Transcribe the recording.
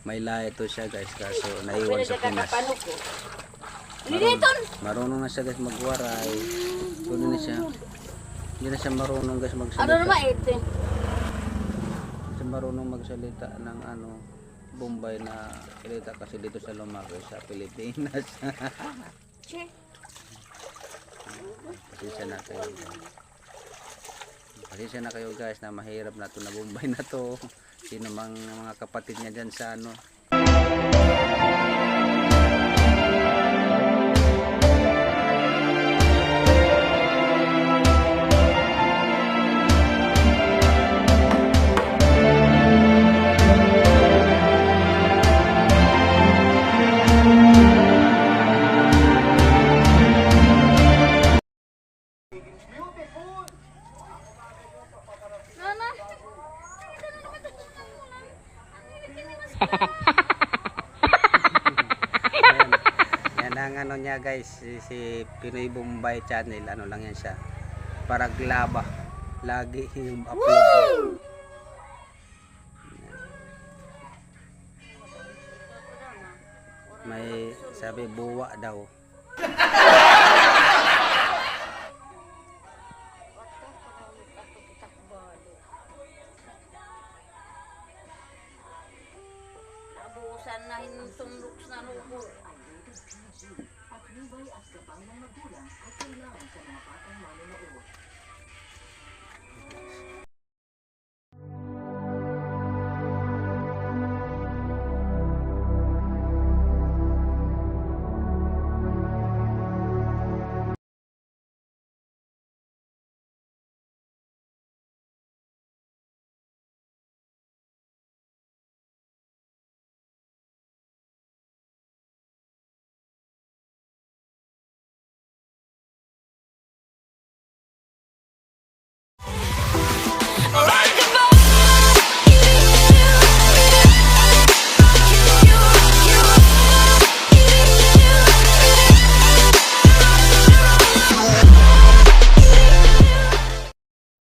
May lahi to siya guys, kaso naiwan sa Pinas. Marunong na siya guys magwaray. Hindi na siya. Hindi na siya marunong guys magsalita. Ano naman ito? Hindi siya marunong magsalita ng ano, Bombay na salita kasi dito sa lumaki sa Pilipinas. Pasensya na kayo. Pasensya na kayo guys na mahirap na to na Bombay na to. Sino mang mga kapatid niya dyan sa ano. Yan ang ano niya guys, si Pinoy Bombay channel, ano lang yan siya, para glaba lagi yung upload. May sabi buwa daw. Nabuhusan na hinusundok na lubo. At nubay at gabay ng magulang ay kailangan sa mga batang manunood.